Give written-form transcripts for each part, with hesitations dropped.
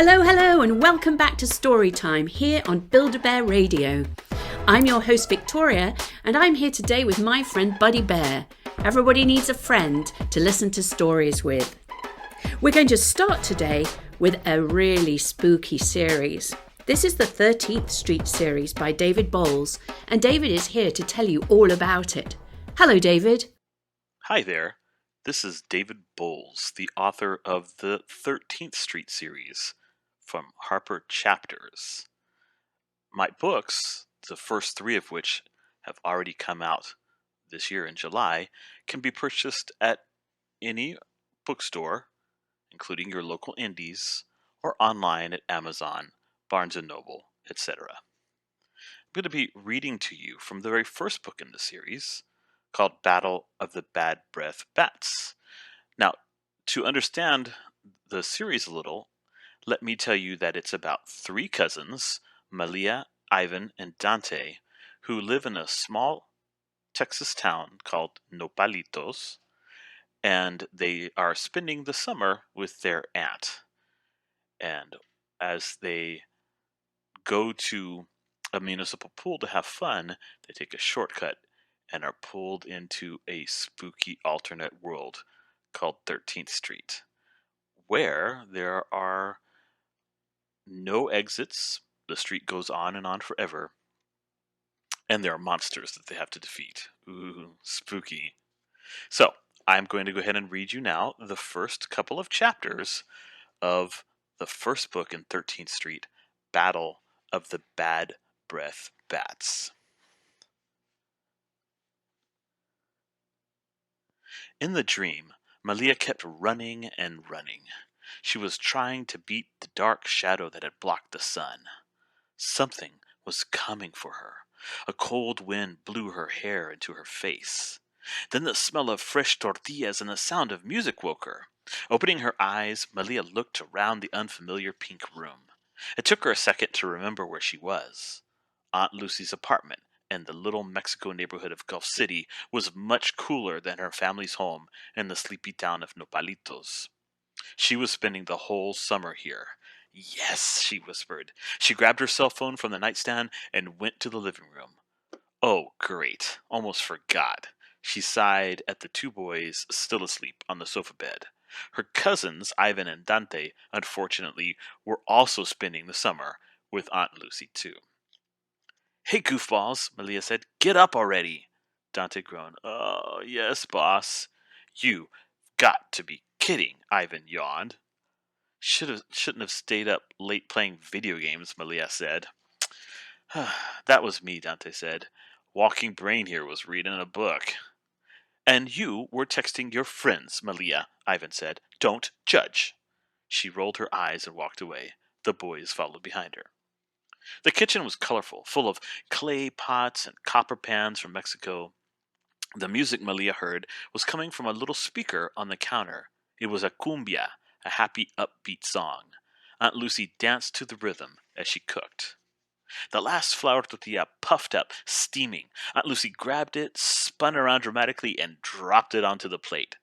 Hello, and welcome back to Storytime here on Build-A-Bear Radio. I'm your host Victoria, and I'm here today with my friend Buddy Bear. Everybody needs a friend to listen to stories with. We're going to start today with a really spooky series. This is the 13th Street series by David Bowles, and David is here to tell you all about it. Hello, David. Hi there. This is David Bowles, the author of the 13th Street series from Harper Chapters. My books, the first three of which have already come out this year in July, can be purchased at any bookstore, including your local indies, or online at Amazon, Barnes & Noble, etc. I'm going to be reading to you from the very first book in the series, called Battle of the Bad Breath Bats. Now, to understand the series a little, let me tell you that it's about three cousins, Malia, Ivan, and Dante, who live in a small Texas town called Nopalitos, and they are spending the summer with their aunt. And as they go to a municipal pool to have fun, they take a shortcut and are pulled into a spooky alternate world called 13th Street, where there are no exits. The street goes on and on forever, and there are monsters that they have to defeat. Ooh, spooky. So, I'm going to go ahead and read you now the first couple of chapters of the first book in 13th Street, Battle of the Bad Breath Bats. In the dream, Malia kept running and running. She was trying to beat the dark shadow that had blocked the sun. Something was coming for her. A cold wind blew her hair into her face. Then the smell of fresh tortillas and the sound of music woke her. Opening her eyes, Malia looked around the unfamiliar pink room. It took her a second to remember where she was. Aunt Lucy's apartment in the little Mexico neighborhood of Gulf City was much cooler than her family's home in the sleepy town of Nopalitos. She was spending the whole summer here. Yes, she whispered. She grabbed her cell phone from the nightstand and went to the living room. Oh, great. Almost forgot. She sighed at the two boys still asleep on the sofa bed. Her cousins, Ivan and Dante, unfortunately, were also spending the summer with Aunt Lucy, too. Hey, goofballs, Malia said. Get up already. Dante groaned. Oh, yes, boss. You got to be kidding, Ivan yawned. Shouldn't have stayed up late playing video games, Malia said. That was me, Dante said. Walking Brain here was reading a book. And you were texting your friends, Malia, Ivan said. Don't judge. She rolled her eyes and walked away. The boys followed behind her. The kitchen was colorful, full of clay pots and copper pans from Mexico. The music Malia heard was coming from a little speaker on the counter. It was a cumbia, a happy, upbeat song. Aunt Lucy danced to the rhythm as she cooked. The last flour tortilla puffed up, steaming. Aunt Lucy grabbed it, spun around dramatically, and dropped it onto the plate.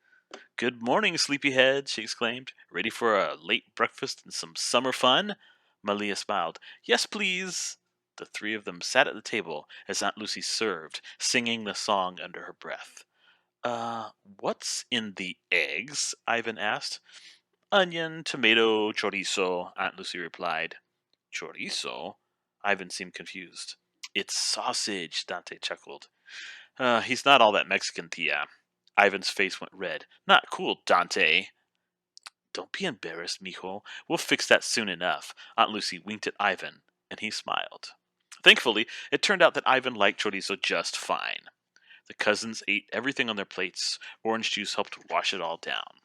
Good morning, sleepyhead, she exclaimed. Ready for a late breakfast and some summer fun? Malia smiled. Yes, please. The three of them sat at the table as Aunt Lucy served, singing the song under her breath. What's in the eggs? Ivan asked. Onion, tomato, chorizo, Aunt Lucy replied. Chorizo? Ivan seemed confused. It's sausage, Dante chuckled. He's not all that Mexican, Tia. Ivan's face went red. Not cool, Dante. Don't be embarrassed, mijo. We'll fix that soon enough. Aunt Lucy winked at Ivan, and he smiled. Thankfully, it turned out that Ivan liked chorizo just fine. The cousins ate everything on their plates. Orange juice helped wash it all down.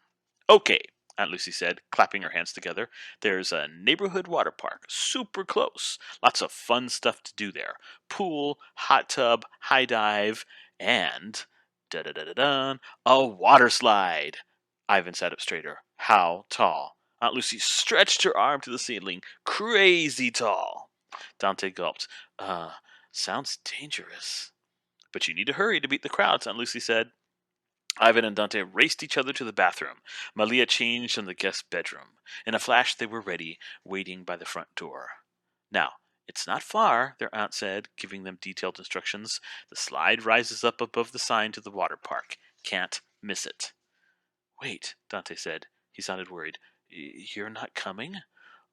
Okay, Aunt Lucy said, clapping her hands together. There's a neighborhood water park, super close. Lots of fun stuff to do there. Pool, hot tub, high dive, and a water slide. Ivan sat up straighter. How tall? Aunt Lucy stretched her arm to the ceiling. Crazy tall. Dante gulped. Sounds dangerous. But you need to hurry to beat the crowds, Aunt Lucy said. Ivan and Dante raced each other to the bathroom. Malia changed in the guest bedroom. In a flash, they were ready, waiting by the front door. Now, it's not far, their aunt said, giving them detailed instructions. The slide rises up above the sign to the water park. Can't miss it. Wait, Dante said. He sounded worried. You're not coming?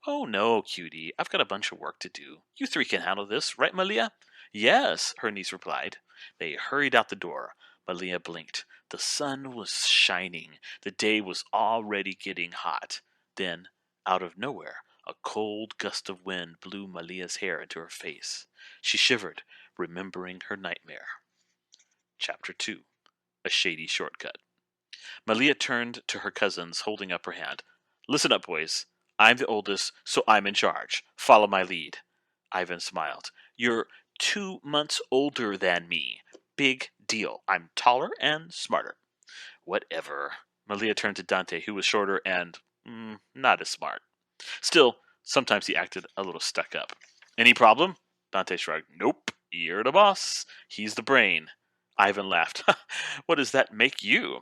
Oh, no, cutie. I've got a bunch of work to do. You three can handle this, right, Malia? Yes, her niece replied. They hurried out the door. Malia blinked. The sun was shining. The day was already getting hot. Then, out of nowhere, a cold gust of wind blew Malia's hair into her face. She shivered, remembering her nightmare. Chapter 2. A Shady Shortcut. Malia turned to her cousins, holding up her hand. Listen up, boys. I'm the oldest, so I'm in charge. Follow my lead. Ivan smiled. You're 2 months older than me. Big deal. I'm taller and smarter. Whatever. Malia turned to Dante, who was shorter and not as smart. Still, sometimes he acted a little stuck up. Any problem? Dante shrugged. Nope. You're the boss. He's the brain. Ivan laughed. What does that make you?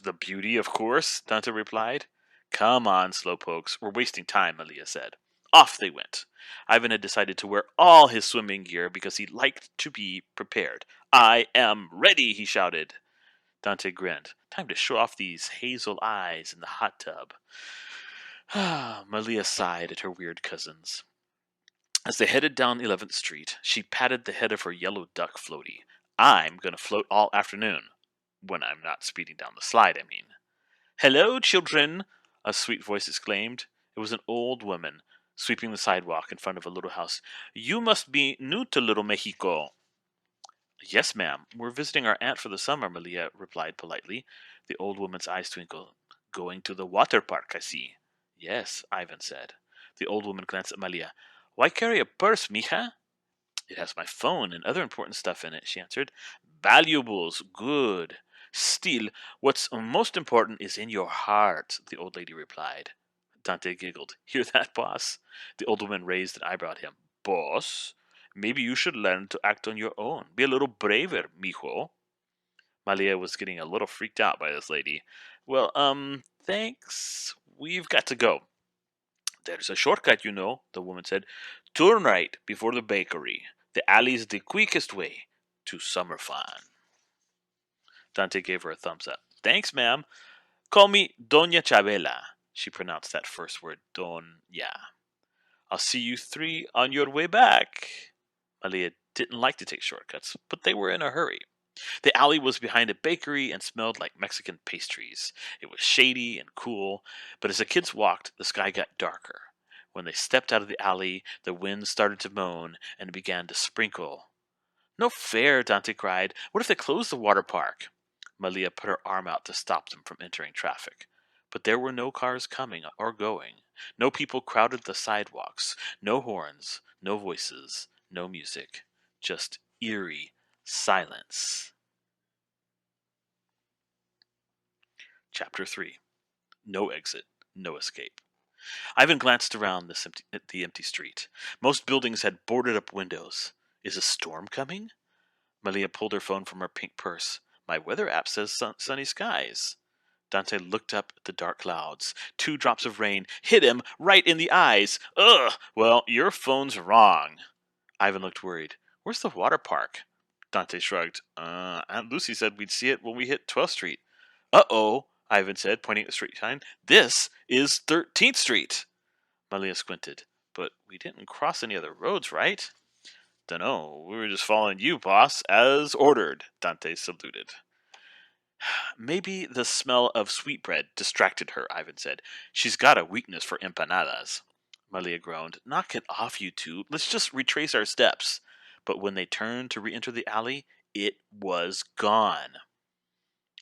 The beauty, of course, Dante replied. Come on, slowpokes. We're wasting time, Malia said. Off they went. Ivan had decided to wear all his swimming gear because he liked to be prepared. I am ready, he shouted. Dante grinned. Time to show off these hazel eyes in the hot tub. Malia sighed at her weird cousins. As they headed down 11th Street, she patted the head of her yellow duck floaty. I'm going to float all afternoon. When I'm not speeding down the slide, I mean. Hello, children, a sweet voice exclaimed. It was an old woman, sweeping the sidewalk in front of a little house. You must be new to Little Mexico. Yes, ma'am. We're visiting our aunt for the summer, Malia replied politely. The old woman's eyes twinkled. Going to the water park, I see. Yes, Ivan said. The old woman glanced at Malia. Why carry a purse, mija? It has my phone and other important stuff in it, she answered. Valuables, good. Still, what's most important is in your heart, the old lady replied. Dante giggled. Hear that, boss? The old woman raised an eyebrow at him. Boss? Maybe you should learn to act on your own. Be a little braver, mijo. Malia was getting a little freaked out by this lady. Well, thanks. We've got to go. There's a shortcut, you know, the woman said. Turn right before the bakery. The alley's the quickest way to summer fun. Dante gave her a thumbs up. Thanks, ma'am. Call me Doña Chabela. She pronounced that first word, Doña. I'll see you three on your way back. Malia didn't like to take shortcuts, but they were in a hurry. The alley was behind a bakery and smelled like Mexican pastries. It was shady and cool, but as the kids walked, the sky got darker. When they stepped out of the alley, the wind started to moan and began to sprinkle. No fair, Dante cried. What if they closed the water park? Malia put her arm out to stop them from entering traffic. But there were no cars coming or going. No people crowded the sidewalks. No horns, no voices, no music. Just eerie silence. Chapter 3. No exit, no escape. Ivan glanced around the empty street. Most buildings had boarded-up windows. Is a storm coming? Malia pulled her phone from her pink purse. My weather app says sunny skies. Dante looked up at the dark clouds. 2 drops of rain hit him right in the eyes. Ugh! Well, your phone's wrong. Ivan looked worried. Where's the water park? Dante shrugged. Aunt Lucy said we'd see it when we hit 12th Street. Uh-oh, Ivan said, pointing at the street sign. This is 13th Street. Malia squinted. But we didn't cross any other roads, right? Dunno. We were just following you, boss, as ordered, Dante saluted. Maybe the smell of sweetbread distracted her, Ivan said. She's got a weakness for empanadas. Malia groaned. Knock it off, you two. Let's just retrace our steps. But when they turned to re-enter the alley, it was gone.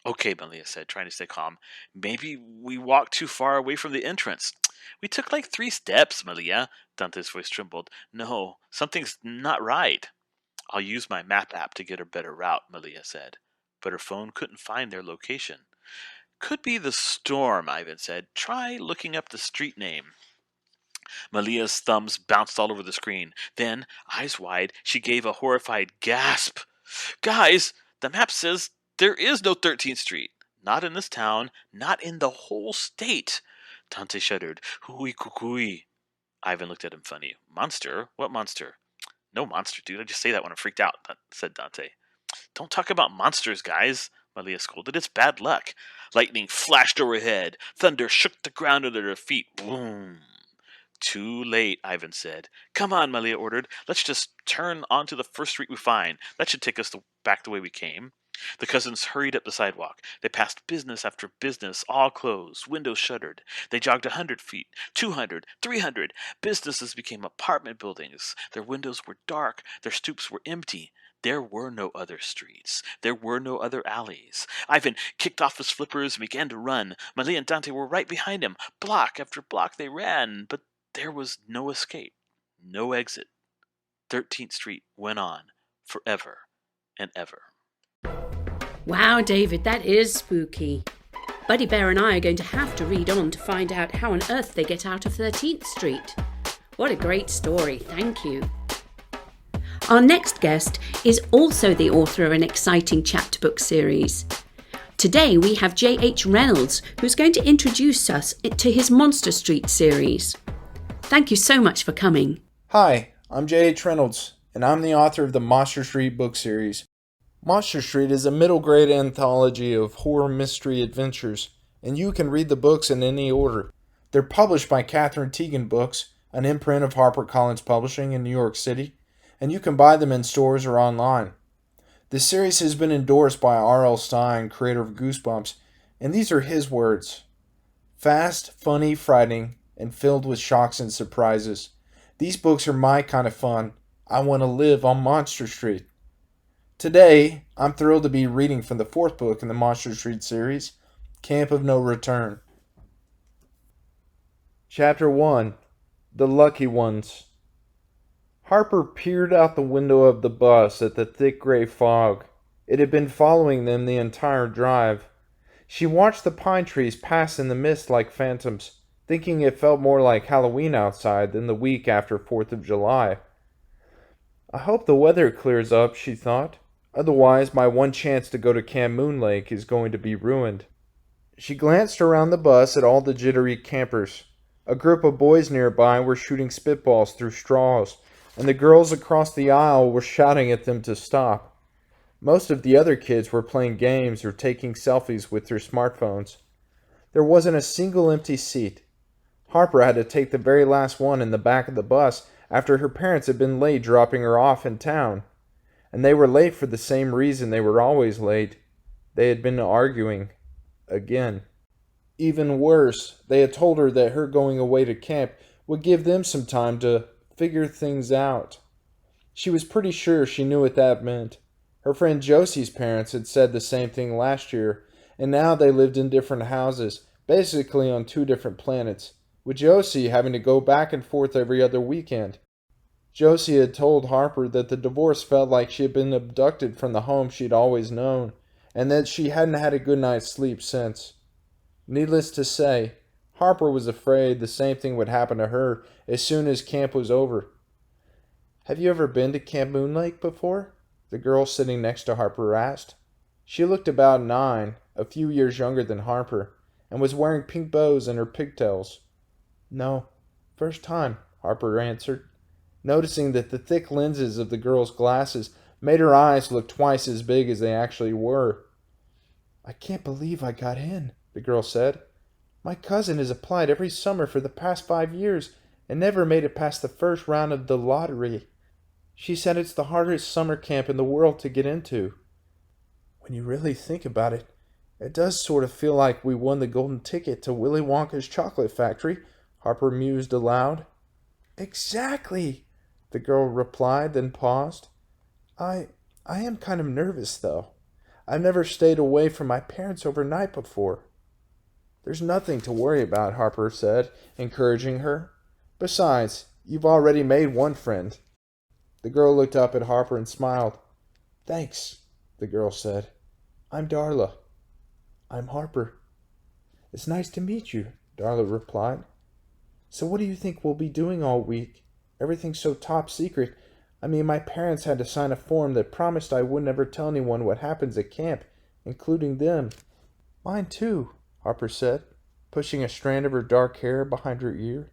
Okay, Malia said, trying to stay calm. Maybe we walked too far away from the entrance. We took like 3 steps, Malia. Dante's voice trembled. No, something's not right. I'll use my map app to get a better route, Malia said. But her phone couldn't find their location. Could be the storm, Ivan said. Try looking up the street name. Malia's thumbs bounced all over the screen. Then, eyes wide, she gave a horrified gasp. Guys, the map says there is no 13th Street. Not in this town, not in the whole state. Dante shuddered. Hooey cuckooey. Ivan looked at him funny. Monster? What monster? No monster, dude. I just say that when I'm freaked out, said Dante. Don't talk about monsters, guys, Malia scolded. It's bad luck. Lightning flashed overhead. Thunder shook the ground under their feet. Boom. Too late, Ivan said. Come on, Malia ordered. Let's just turn onto the first street we find. That should take us back the way we came. The cousins hurried up the sidewalk. They passed business after business, all closed, windows shuttered. They jogged 100 feet, 200, 300. Businesses became apartment buildings. Their windows were dark. Their stoops were empty. There were no other streets. There were no other alleys. Ivan kicked off his flippers and began to run. Malia and Dante were right behind him. Block after block they ran, but there was no escape, no exit. 13th Street went on forever and ever. Wow, David, that is spooky. Buddy Bear and I are going to have to read on to find out how on earth they get out of 13th Street. What a great story, thank you. Our next guest is also the author of an exciting chapter book series. Today we have J.H. Reynolds, who's going to introduce us to his Monsterstreet series. Thank you so much for coming. Hi, I'm J.H. Reynolds, and I'm the author of the Monsterstreet book series. Monsterstreet is a middle grade anthology of horror mystery adventures, and you can read the books in any order. They're published by Catherine Teigen Books, an imprint of HarperCollins Publishing in New York City, and you can buy them in stores or online. The series has been endorsed by R.L. Stine, creator of Goosebumps, and these are his words. Fast, funny, frightening, and filled with shocks and surprises. These books are my kind of fun. I want to live on Monsterstreet. Today, I'm thrilled to be reading from the fourth book in the Monsterstreet series, Camp of No Return. Chapter 1, The Lucky Ones. Harper peered out the window of the bus at the thick gray fog. It had been following them the entire drive. She watched the pine trees pass in the mist like phantoms, thinking it felt more like Halloween outside than the week after 4th of July. I hope the weather clears up, she thought. Otherwise, my one chance to go to Camp Moon Lake is going to be ruined. She glanced around the bus at all the jittery campers. A group of boys nearby were shooting spitballs through straws, and the girls across the aisle were shouting at them to stop. Most of the other kids were playing games or taking selfies with their smartphones. There wasn't a single empty seat. Harper had to take the very last one in the back of the bus after her parents had been late dropping her off in town. And they were late for the same reason they were always late. They had been arguing. Again. Even worse, they had told her that her going away to camp would give them some time to figure things out. She was pretty sure she knew what that meant. Her friend Josie's parents had said the same thing last year, and now they lived in different houses, basically on 2 different planets, with Josie having to go back and forth every other weekend. Josie had told Harper that the divorce felt like she had been abducted from the home she'd always known, and that she hadn't had a good night's sleep since. Needless to say, Harper was afraid the same thing would happen to her as soon as camp was over. "Have you ever been to Camp Moon Lake before?" the girl sitting next to Harper asked. She looked about 9, a few years younger than Harper, and was wearing pink bows in her pigtails. "No, first time," Harper answered, noticing that the thick lenses of the girl's glasses made her eyes look twice as big as they actually were. "I can't believe I got in," the girl said. "My cousin has applied every summer for the past 5 years and never made it past the first round of the lottery. She said it's the hardest summer camp in the world to get into." "When you really think about it, it does sort of feel like we won the golden ticket to Willy Wonka's chocolate factory," Harper mused aloud. "Exactly," the girl replied, then paused. I am kind of nervous, though. I've never stayed away from my parents overnight before." "There's nothing to worry about," Harper said, encouraging her. "Besides, you've already made one friend." The girl looked up at Harper and smiled. "Thanks," the girl said. "I'm Darla." "I'm Harper." "It's nice to meet you," Darla replied. "So what do you think we'll be doing all week? Everything's so top secret. I mean, my parents had to sign a form that promised I would never tell anyone what happens at camp, including them." Mine too, Harper said, pushing a strand of her dark hair behind her ear.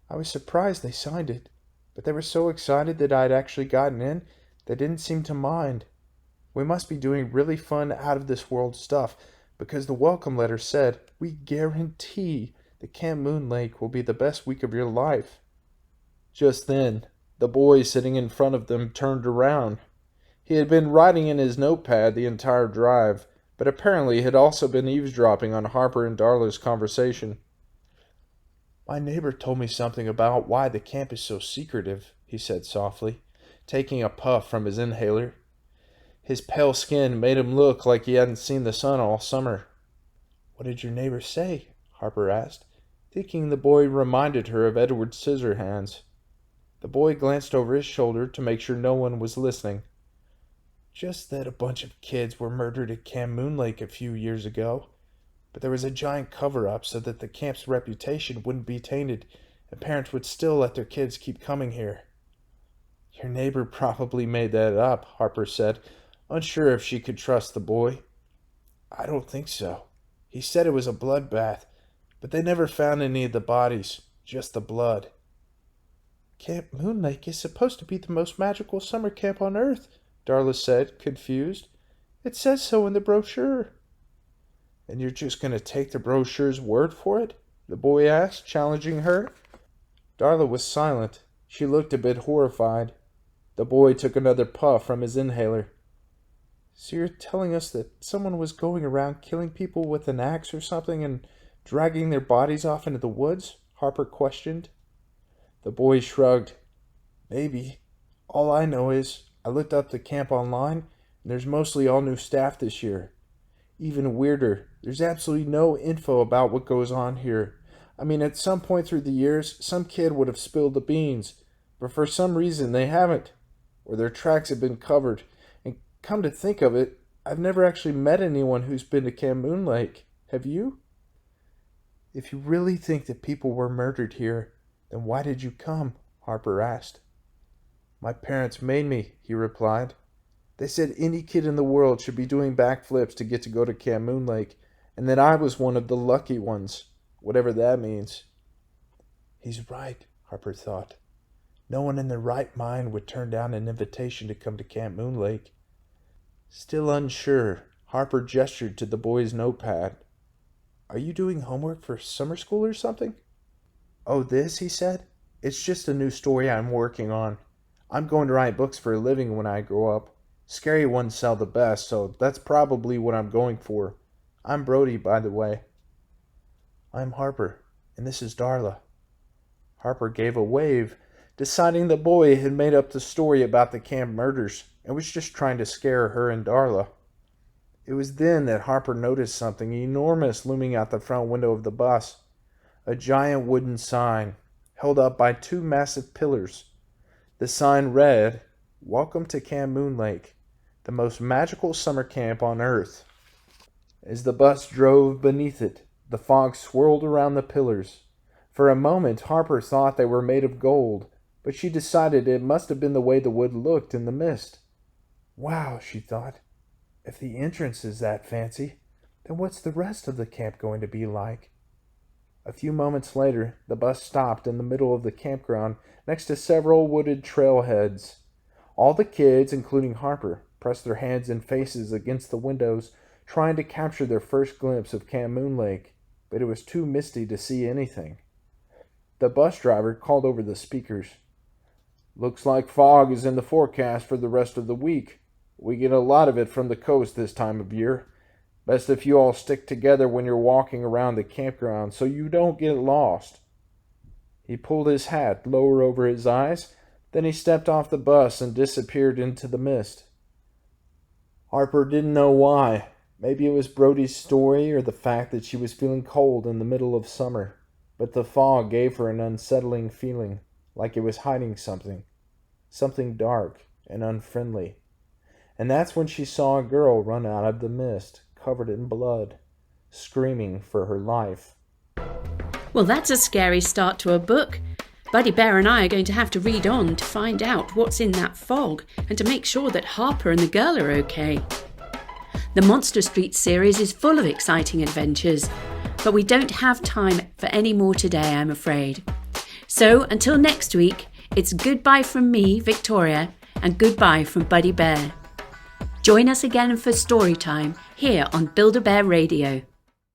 I was surprised they signed it, but they were so excited that I had actually gotten in, they didn't seem to mind. We must be doing really fun out-of-this-world stuff, because the welcome letter said, "We guarantee that Camp Moon Lake will be the best week of your life." Just then, the boy sitting in front of them turned around. He had been writing in his notepad the entire drive, but apparently had also been eavesdropping on Harper and Darla's conversation. "My neighbor told me something about why the camp is so secretive," he said softly, taking a puff from his inhaler. His pale skin made him look like he hadn't seen the sun all summer. "What did your neighbor say?" Harper asked, thinking the boy reminded her of Edward Scissorhands. The boy glanced over his shoulder to make sure no one was listening. "Just that a bunch of kids were murdered at Camp Moon Lake a few years ago, but there was a giant cover-up so that the camp's reputation wouldn't be tainted and parents would still let their kids keep coming here." "Your neighbor probably made that up," Harper said, unsure if she could trust the boy. "I don't think so. He said it was a bloodbath, but they never found any of the bodies, just the blood." "Camp Moon Lake is supposed to be the most magical summer camp on Earth," Darla said, confused. "It says so in the brochure." "And you're just going to take the brochure's word for it?" the boy asked, challenging her. Darla was silent. She looked a bit horrified. The boy took another puff from his inhaler. "So you're telling us that someone was going around killing people with an axe or something and dragging their bodies off into the woods?" Harper questioned. The boy shrugged. "Maybe. All I know is I looked up the camp online, and there's mostly all new staff this year. Even weirder, there's absolutely no info about what goes on here. I mean, at some point through the years, some kid would have spilled the beans, but for some reason they haven't, or their tracks have been covered. And come to think of it, I've never actually met anyone who's been to Camp Moon Lake. Have you?" "If you really think that people were murdered here, then why did you come?" Harper asked. "My parents made me," he replied. "They said any kid in the world should be doing backflips to get to go to Camp Moon Lake, and that I was one of the lucky ones, whatever that means." He's right, Harper thought. No one in their right mind would turn down an invitation to come to Camp Moon Lake. Still unsure, Harper gestured to the boy's notepad. "Are you doing homework for summer school or something?" "Oh, this," he said. "It's just a new story I'm working on. I'm going to write books for a living when I grow up. Scary ones sell the best, so that's probably what I'm going for. I'm Brody, by the way." "I'm Harper, and this is Darla." Harper gave a wave, deciding the boy had made up the story about the camp murders and was just trying to scare her and Darla. It was then that Harper noticed something enormous looming out the front window of the bus. A giant wooden sign, held up by two massive pillars. The sign read, "Welcome to Camp Moon Lake, the most magical summer camp on Earth." As the bus drove beneath it, the fog swirled around the pillars. For a moment, Harper thought they were made of gold, but she decided it must have been the way the wood looked in the mist. "Wow," she thought. "If the entrance is that fancy, then what's the rest of the camp going to be like?" A few moments later, the bus stopped in the middle of the campground next to several wooded trailheads. All the kids, including Harper, pressed their hands and faces against the windows, trying to capture their first glimpse of Camp Moon Lake, but it was too misty to see anything. The bus driver called over the speakers. "Looks like fog is in the forecast for the rest of the week. We get a lot of it from the coast this time of year. Best if you all stick together when you're walking around the campground so you don't get lost." He pulled his hat lower over his eyes, then he stepped off the bus and disappeared into the mist. Harper didn't know why. Maybe it was Brody's story or the fact that she was feeling cold in the middle of summer, but the fog gave her an unsettling feeling, like it was hiding something dark and unfriendly. And that's when she saw a girl run out of the mist, covered in blood, screaming for her life. Well, that's a scary start to a book. Buddy Bear and I are going to have to read on to find out what's in that fog and to make sure that Harper and the girl are okay. The Monsterstreet series is full of exciting adventures, but we don't have time for any more today, I'm afraid. So until next week, it's goodbye from me, Victoria, and goodbye from Buddy Bear. Join us again for story time here on Build-A-Bear Radio.